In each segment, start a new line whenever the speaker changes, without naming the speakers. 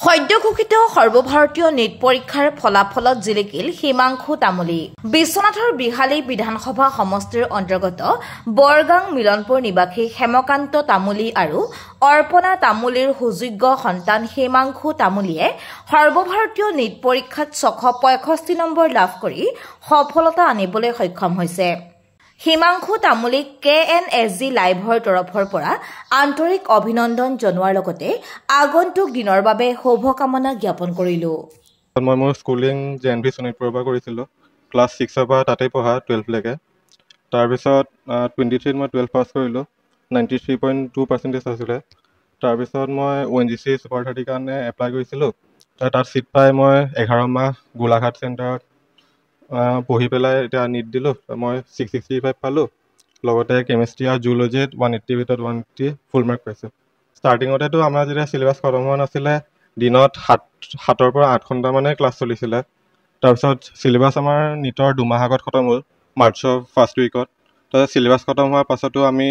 সদ্য ঘোষিত সৰ্বভাৰতীয় নীট পৰীক্ষাৰ ফলাফলত জিলিকিল হিমাংশু তামুলী। বিশ্বনাথৰ বিহালী বিধানসভা সমষ্টিৰ অন্তৰ্গত বৰগাং মিলনপুৰ নিবাসী হেমকান্ত তামুলী আৰু অৰ্পণা তামুলীৰ সুযোগ্য সন্তান হিমাংশু তামুলীয়ে সৰ্বভাৰতীয় নীট পৰীক্ষাত 665 নম্বৰ লাভ কৰি সফলতা আনিবলৈ সক্ষম হৈছে। হিমাংশু তামুলীক KNSG লাইভৰ তৰফৰ পৰা আন্তৰিক অভিনন্দন জনোৱাৰ লগতে আগন্তুক দিনৰ বাবে শুভকামনা জ্ঞাপন কৰিলো।
মই মোৰ স্কুলিং JNV শোণিতপুৰৰ পৰা কৰিছিলোঁ। ক্লাছ 6ৰ পৰা তাতেই পঢ়া 12 লৈকে। তাৰপিছত 23 মই 12 পাছ কৰিলোঁ। 93.2% আছিলে। তাৰপিছত মই ONGC Super 30 কাৰণে এপ্লাই কৰিছিলোঁ। তাত চিট পাই মই 11 মাহ গোলাঘাট চেণ্টাৰত পঢ়ি পেলাই এতিয়া নীট দিলোঁ। মই 665 পালোঁ। লগতে কেমেষ্ট্ৰি আৰু জুলজিত 180 ভিতৰত 180 ফুল মাৰ্ক পাইছোঁ। ষ্টাৰ্টিঙতেতো আমাৰ যেতিয়া চিলেবাছ খতম হোৱা নাছিলে, দিনত 7ৰ পৰা 8 ঘণ্টা মানে ক্লাছ চলিছিলে। তাৰপিছত চিলেবাছ আমাৰ নীটৰ 2 মাহ আগত খতম হ'ল, মাৰ্চৰ ফাৰ্ষ্ট উইকত। তাৰপিছত চিলেবাছ খতম হোৱাৰ পাছতো আমি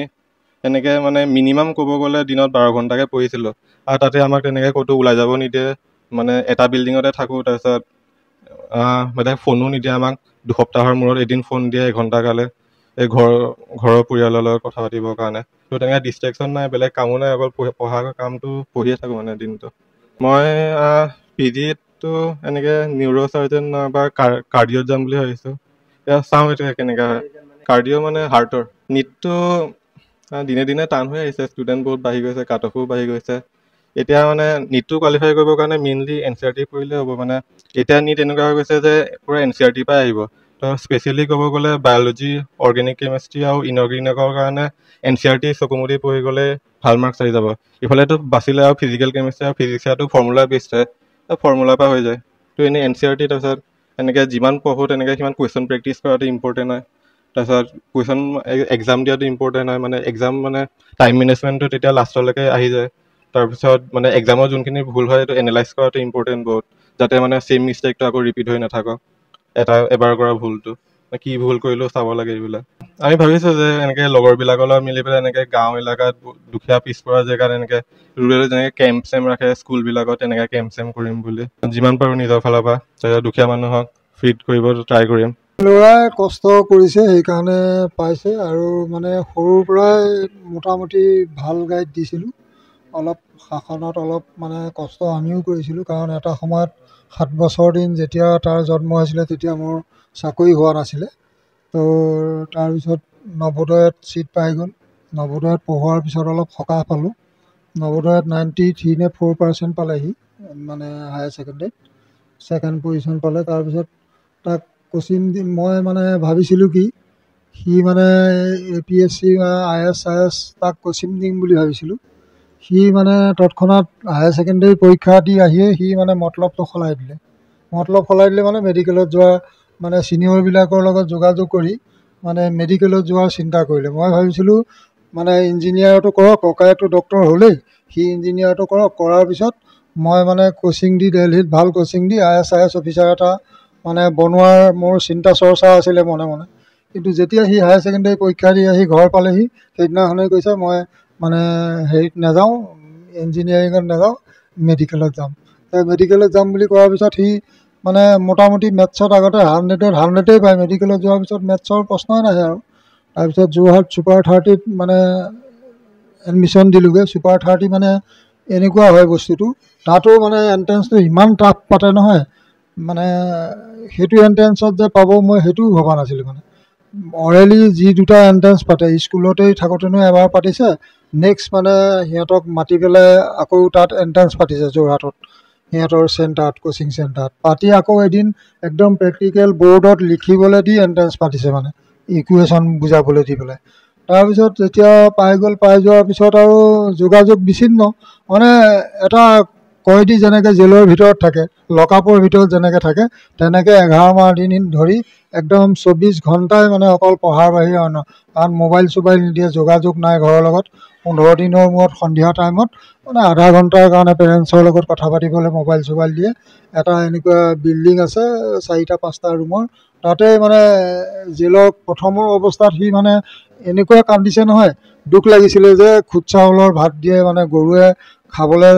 এনেকৈ মানে মিনিমাম ক'ব গ'লে দিনত 12 ঘণ্টাকৈ পঢ়িছিলোঁ। আৰু তাতে আমাক তেনেকৈ ক'তো ওলাই যাব নিদিয়ে, মানে এটা বিল্ডিঙতে থাকোঁ। তাৰপিছত মানে ফোনো নিদিয়ে আমাক, 2 সপ্তাহৰ মূৰত এদিন ফোন দিয়ে 1 ঘণ্টাৰ কাৰণে, এই ঘৰৰ পৰিয়ালৰ লগত কথা পাতিবৰ কাৰণে। তো তেনেকৈ ডিষ্ট্ৰেকশ্যন নাই, বেলেগ কামো নাই, অকল পঢ়াৰ কামটো পঢ়িয়ে থাকোঁ মানে দিনটো। মই PGটো এনেকৈ নিউৰ' চাৰ্জন বা কাৰ্ডিঅ'ত যাম বুলি ভাবিছোঁ। এতিয়া চাওঁ এতিয়া কেনেকৈ হয়। কাৰ্ডিঅ' মানে হাৰ্টৰ। নীটটো দিনে দিনে টান হৈ আহিছে, ষ্টুডেণ্ট বহুত বাঢ়ি গৈছে, কাট অফো বাঢ়ি গৈছে। এতিয়া মানে নীটটো কোৱালিফাই কৰিবৰ কাৰণে মেইনলি NCERT পঢ়িলে হ'ব। মানে এতিয়া নীট এনেকুৱা হৈ গৈছে যে পূৰা NCERT পৰাই আহিব। তো স্পেচিয়েলি ক'ব গ'লে বায়'লজি, অৰ্গেনিক কেমেষ্ট্ৰি আৰু ইনঅৰ্গেনিকৰ কাৰণে NCERT চকুমুদি পঢ়ি গ'লে ভাল মাৰ্কছ আহি যাব। ইফালেতো বাচিলে আৰু ফিজিকেল কেমেষ্ট্ৰি আৰু ফিজিক্সটো ফৰ্মুলা বেছড হয়, ফৰ্মুলাৰ পৰা হৈ যায়। তো এনেই NCERT তাৰপিছত এনেকৈ যিমান পঢ়োঁ তেনেকৈ সিমান কুৱেশ্যন প্ৰেক্টিছ কৰাটো ইম্পৰ্টেণ্ট হয়। তাৰপিছত কুৱেশ্যন এক্সাম দিয়াটো ইম্পৰ্টেণ্ট হয়। মানে এক্সাম মানে টাইম মেনেজমেণ্টটো তেতিয়া লাষ্টলৈকে আহি যায়। তাৰপিছত মানে এক্সামৰ যোনখিনি ভুল হয় সেইটো এনালাইজ কৰাটো ইম্পৰ্টেণ্ট বহুত, যাতে মানে ছেম মিষ্টেকটো আকৌ ৰিপিট হৈ নাথাকক। এবাৰ কৰা ভুলটো কি ভুল কৰিলেও চাব লাগে এইবিলাক। আমি ভাবিছোঁ যে এনেকৈ লগৰবিলাকৰ লগত মিলি পেলাই এনেকৈ গাঁও এলেকাত দুখীয়া পিছপৰা জেগাত এনেকৈ ৰুৰেল যেনেকৈ কেম্প চেম্প ৰাখে স্কুলবিলাকত, তেনেকৈ কেম্প চেম্প কৰিম বুলি যিমান পাৰোঁ নিজৰ ফালৰ পৰা দুখীয়া মানুহক ফিট কৰিব ট্ৰাই কৰিম।
ল'ৰাই কষ্ট কৰিছে সেইকাৰণে পাইছে, আৰু মানে সৰুৰ পৰাই মোটামুটি ভাল গাইড দিছিলোঁ। অলপ শাসনত অলপ মানে কষ্ট আমিও কৰিছিলোঁ, কাৰণ এটা সময়ত 7 বছৰ দিন যেতিয়া তাৰ জন্ম হৈছিলে তেতিয়া মোৰ চাকৰি হোৱা নাছিলে। তো তাৰপিছত নৱোদয়ত ছিট পাই গ'ল। নৱোদয়ত পঢ়োৱাৰ পিছত অলপ সকাহ পালোঁ। নৱোদয়ত 93 নে 4% পালেহি, মানে হায়াৰ ছেকেণ্ডেৰীত ছেকেণ্ড পজিশ্যন পালে। তাৰপিছত তাক কোচিং দিম মই মানে ভাবিছিলোঁ কি সি মানে APSC বা IS তাক কোচিং দিম বুলি ভাবিছিলোঁ। সি মানে তৎক্ষণাত হায়াৰ ছেকেণ্ডেৰী পৰীক্ষা দি আহিয়ে সি মানে মতলবটো সলাই দিলে। মানে মেডিকেলত যোৱা, মানে ছিনিয়ৰবিলাকৰ লগত যোগাযোগ কৰি মানে মেডিকেলত যোৱাৰ চিন্তা কৰিলে। মই ভাবিছিলোঁ মানে ইঞ্জিনিয়াৰটো কৰক, ককায়েকটো ডক্টৰ হ'লেই, সি ইঞ্জিনিয়াৰটো কৰক, কৰাৰ পিছত মই মানে কোচিং দি দিল্লীত ভাল কোচিং দি IS অফিচাৰ এটা মানে বনোৱাৰ মোৰ চিন্তা চৰ্চা আছিলে মনে মনে। কিন্তু যেতিয়া সি হায়াৰ ছেকেণ্ডেৰী পৰীক্ষা দি আহি ঘৰ পালেহি, সেইদিনাখনেই কৈছে মই মানে হেৰিত নাযাওঁ, ইঞ্জিনিয়াৰিঙত নাযাওঁ, মেডিকেলত যাম। মেডিকেলত যাম বুলি কোৱাৰ পিছত সি মানে মোটামুটি মেথছত আগতে 100ত পায়, মেডিকেলত যোৱাৰ পিছত মেথছৰ প্ৰশ্নই নাহে আৰু। তাৰপিছত যোৰহাট Super 30ত মানে এডমিশ্যন দিলোঁগৈ। Super 30 মানে এনেকুৱা হয় বস্তুটো, তাতো মানে এণ্ট্ৰেঞ্চটো ইমান টাফ পাতে নহয়, মানে সেইটো এণ্ট্ৰেঞ্চত যে পাব মই সেইটোও ভবা নাছিলোঁ। মানে অৰেলি যি দুটা এণ্ট্ৰেঞ্চ পাতে, স্কুলতেই থাকোঁতেনো এবাৰ পাতিছে, নেক্সট মানে সিহঁতক মাতি পেলাই আকৌ তাত এণ্ট্ৰেঞ্চ পাতিছে যোৰহাটত, সিহঁতৰ চেণ্টাৰত, কোচিং চেণ্টাৰত পাতি আকৌ এদিন একদম প্ৰেক্টিকেল বৰ্ডত লিখিবলৈ দি এণ্ট্ৰেঞ্চ পাতিছে, মানে ইকুৱেশ্যন বুজাবলৈ দি পেলাই। তাৰপিছত যেতিয়া পাই যোৱাৰ পিছত আৰু যোগাযোগ বিচ্ছিন্ন। মানে এটা কয়দী যেনেকৈ জেলৰ ভিতৰত থাকে, লকআপৰ ভিতৰত যেনেকৈ থাকে, তেনেকৈ 11 মাহ দিন ধৰি একদম 24 ঘণ্টাই মানে অকল পঢ়াৰ বাহিৰে অন্য, কাৰণ মোবাইল চোবাইল নিদিয়ে, যোগাযোগ নাই ঘৰৰ লগত। 15 দিনৰ মূৰত সন্ধিয়া টাইমত মানে আধা ঘণ্টাৰ কাৰণে পেৰেণ্টছৰ লগত কথা পাতিবলৈ মোবাইল চোবাইল দিয়ে। এটা এনেকুৱা বিল্ডিং আছে 4-5টা ৰুমৰ, তাতে মানে জেলৰ প্ৰথমৰ অৱস্থাত সি মানে এনেকুৱা কান্দিছে নহয়, দুখ লাগিছিলে যে খুদ চাউলৰ ভাত দিয়ে, মানে গৰুৱে খাবলৈ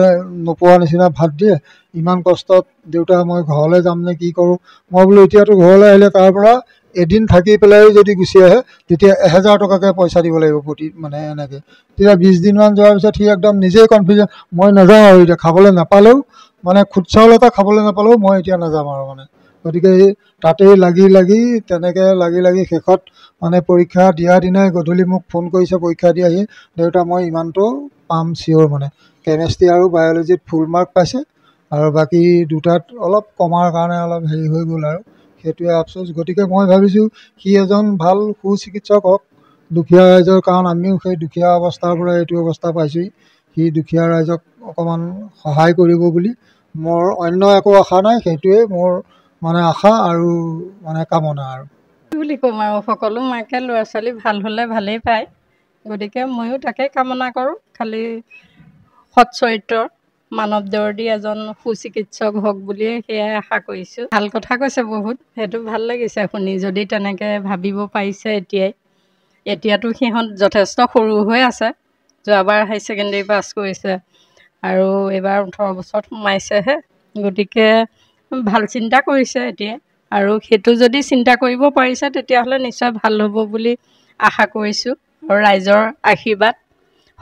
নোপোৱা নিচিনা ভাত দিয়ে। ইমান কষ্টত দেউতা মই ঘৰলৈ যাম নে কি কৰোঁ। মই বোলো এতিয়াতো ঘৰলৈ আহিলে তাৰ পৰা এদিন থাকি পেলাই যদি গুচি আহে তেতিয়া 1000 টকাকৈ পইচা দিব লাগিব প্ৰতি মানে এনেকৈ। তেতিয়া 20 দিনমান যোৱাৰ পিছত সি একদম নিজেই কনফিউজন, মই নাযাওঁ আৰু এতিয়া খাবলৈ নাপালেও মানে খুদ চাউল এটা খাবলৈ নাপালেও মই এতিয়া নাযাম আৰু মানে। গতিকে এই তাতেই লাগি শেষত মানে পৰীক্ষা দিয়াৰ দিনাই গধূলি মোক ফোন কৰিছে পৰীক্ষা দি আহি, দেউতা মই ইমানটো পাম চিয়'ৰ মানে। কেমেষ্ট্ৰি আৰু বায়'লজিত ফুল মাৰ্ক পাইছে আৰু বাকী দুটাত অলপ কমাৰ কাৰণে অলপ হেৰি হৈ গ'ল আৰু সেইটোৱে আফচোচ। গতিকে মই ভাবিছোঁ সি এজন ভাল সুচিকিৎসক হওক দুখীয়া ৰাইজৰ, কাৰণ আমিও সেই দুখীয়া অৱস্থাৰ পৰা এইটো অৱস্থা পাইছোঁহি। সি দুখীয়া ৰাইজক অকণমান সহায় কৰিব বুলি মোৰ অন্য একো আশা নাই, সেইটোৱে মোৰ মানে আশা আৰু মানে কামনা আৰু।
কি বুলি ক'ম আৰু, সকলো মাকে ল'ৰা ছোৱালী ভাল হ'লে ভালেই পায়। গতিকে ময়ো তাকে কামনা কৰোঁ, খালি সৎ চৰিত্ৰৰ মানৱ দৰ্দী এজন সুচিকিৎসক হওক বুলিয়ে সেয়াই আশা কৰিছোঁ। ভাল কথা কৈছে বহুত, সেইটো ভাল লাগিছে শুনি। যদি তেনেকৈ ভাবিব পাৰিছে এতিয়াতো সিহঁত যথেষ্ট সৰু হৈ আছে। যোৱাবাৰ হাই ছেকেণ্ডেৰী পাছ কৰিছে আৰু এইবাৰ 18 বছৰত সোমাইছেহে। গতিকে ভাল চিন্তা কৰিছে এতিয়া, আৰু সেইটো যদি চিন্তা কৰিব পাৰিছে তেতিয়াহ'লে নিশ্চয় ভাল হ'ব বুলি আশা কৰিছোঁ। আৰু ৰাইজৰ আশীৰ্বাদ,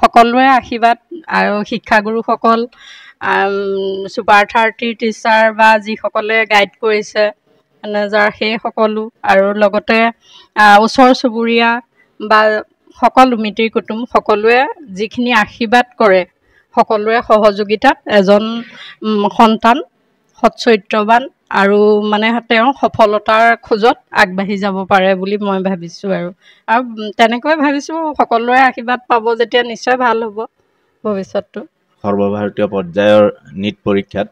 সকলোৰে আশীৰ্বাদ আৰু শিক্ষাগুৰুসকল, ছুপাৰ 30 টিচাৰ বা যিসকলে গাইড কৰিছে মেনেজাৰ সেই সকলো, আৰু লগতে ওচৰ চুবুৰীয়া বা সকলো মিতিৰ কুটুম সকলোৱে যিখিনি আশীৰ্বাদ কৰে, সকলোৰে সহযোগিতাত এজন সন্তান সৎ চৰিত্ৰৱান আৰু মানে তেওঁ সফলতাৰ খোজত আগবাঢ়ি যাব পাৰে বুলি মই ভাবিছোঁ। আৰু তেনেকৈ ভাবিছোঁ সকলোৰে আশীৰ্বাদ পাব যেতিয়া নিশ্চয় ভাল হ'ব ভৱিষ্যতটো।
সৰ্বভাৰতীয় পৰ্যায়ৰ নীট পৰীক্ষাত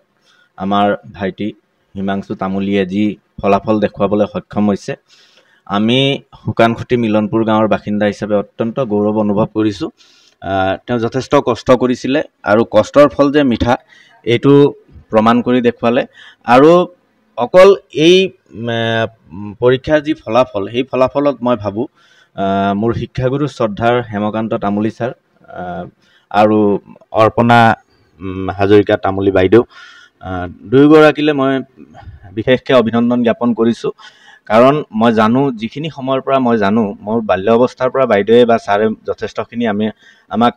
আমাৰ ভাইটি হিমাংশু তামুলীয়ে যি ফলাফল দেখুৱাবলৈ সক্ষম হৈছে, আমি শুকানখুটি মিলনপুৰ গাঁৱৰ বাসিন্দা হিচাপে অত্যন্ত গৌৰৱ অনুভৱ কৰিছোঁ। তেওঁ যথেষ্ট কষ্ট কৰিছিলে আৰু কষ্টৰ ফল যে মিঠা এইটো প্ৰমাণ কৰি দেখুৱালে। আৰু অকল এই পৰীক্ষাৰ যি ফলাফল, সেই ফলাফলত মই ভাবোঁ মোৰ শিক্ষাগুৰু শ্ৰদ্ধাৰ হেমকান্ত তামুলী ছাৰ আৰু অৰ্পণা হাজৰিকা তামুলী বাইদেউ, দুয়োগৰাকীলৈ মই বিশেষকৈ অভিনন্দন জ্ঞাপন কৰিছোঁ। কাৰণ মই জানো, যিখিনি সময়ৰ পৰা মই জানো, মোৰ বাল্য অৱস্থাৰ পৰা বাইদেৱে বা ছাৰে যথেষ্টখিনি আমাক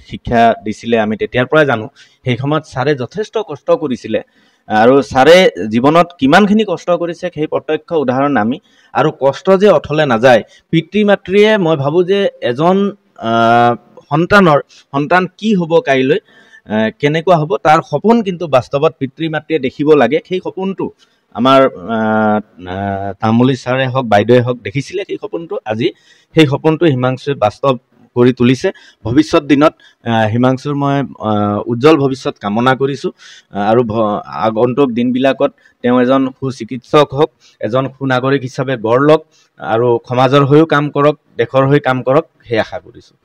শিক্ষা দিছিলে, আমি তেতিয়াৰ পৰাই জানো। সেই সময়ত ছাৰে যথেষ্ট কষ্ট কৰিছিলে আৰু ছাৰে জীৱনত কিমানখিনি কষ্ট কৰিছে সেই প্ৰত্যক্ষ উদাহৰণ আমি। আৰু কষ্ট যে অথলে নাযায়, পিতৃ মাতৃয়ে মই ভাবোঁ যে এজন সন্তান কি হ'ব কাইলৈ, কেনেকুৱা হ'ব তাৰ সপোন কিন্তু বাস্তৱত পিতৃ মাতৃয়ে দেখিব লাগে। সেই সপোনটো আমাৰ তামুলী ছাৰে হওক বাইদেৱে হওক দেখিছিলে, সেই সপোনটো আজি সেই সপোনটো হিমাংশুৱে বাস্তৱ কৰি তুলিছে। ভৱিষ্যত দিনত হিমাংশুৰ মই উজ্জ্বল ভৱিষ্যত কামনা কৰিছোঁ আৰু আগন্তুক দিনবিলাকত তেওঁ এজন সুচিকিৎসক হওক, এজন সুনাগৰিক হিচাপে গঢ় লওক আৰু সমাজৰ হৈও কাম কৰক, দেশৰ হৈ কাম কৰক, সেই আশা কৰিছোঁ।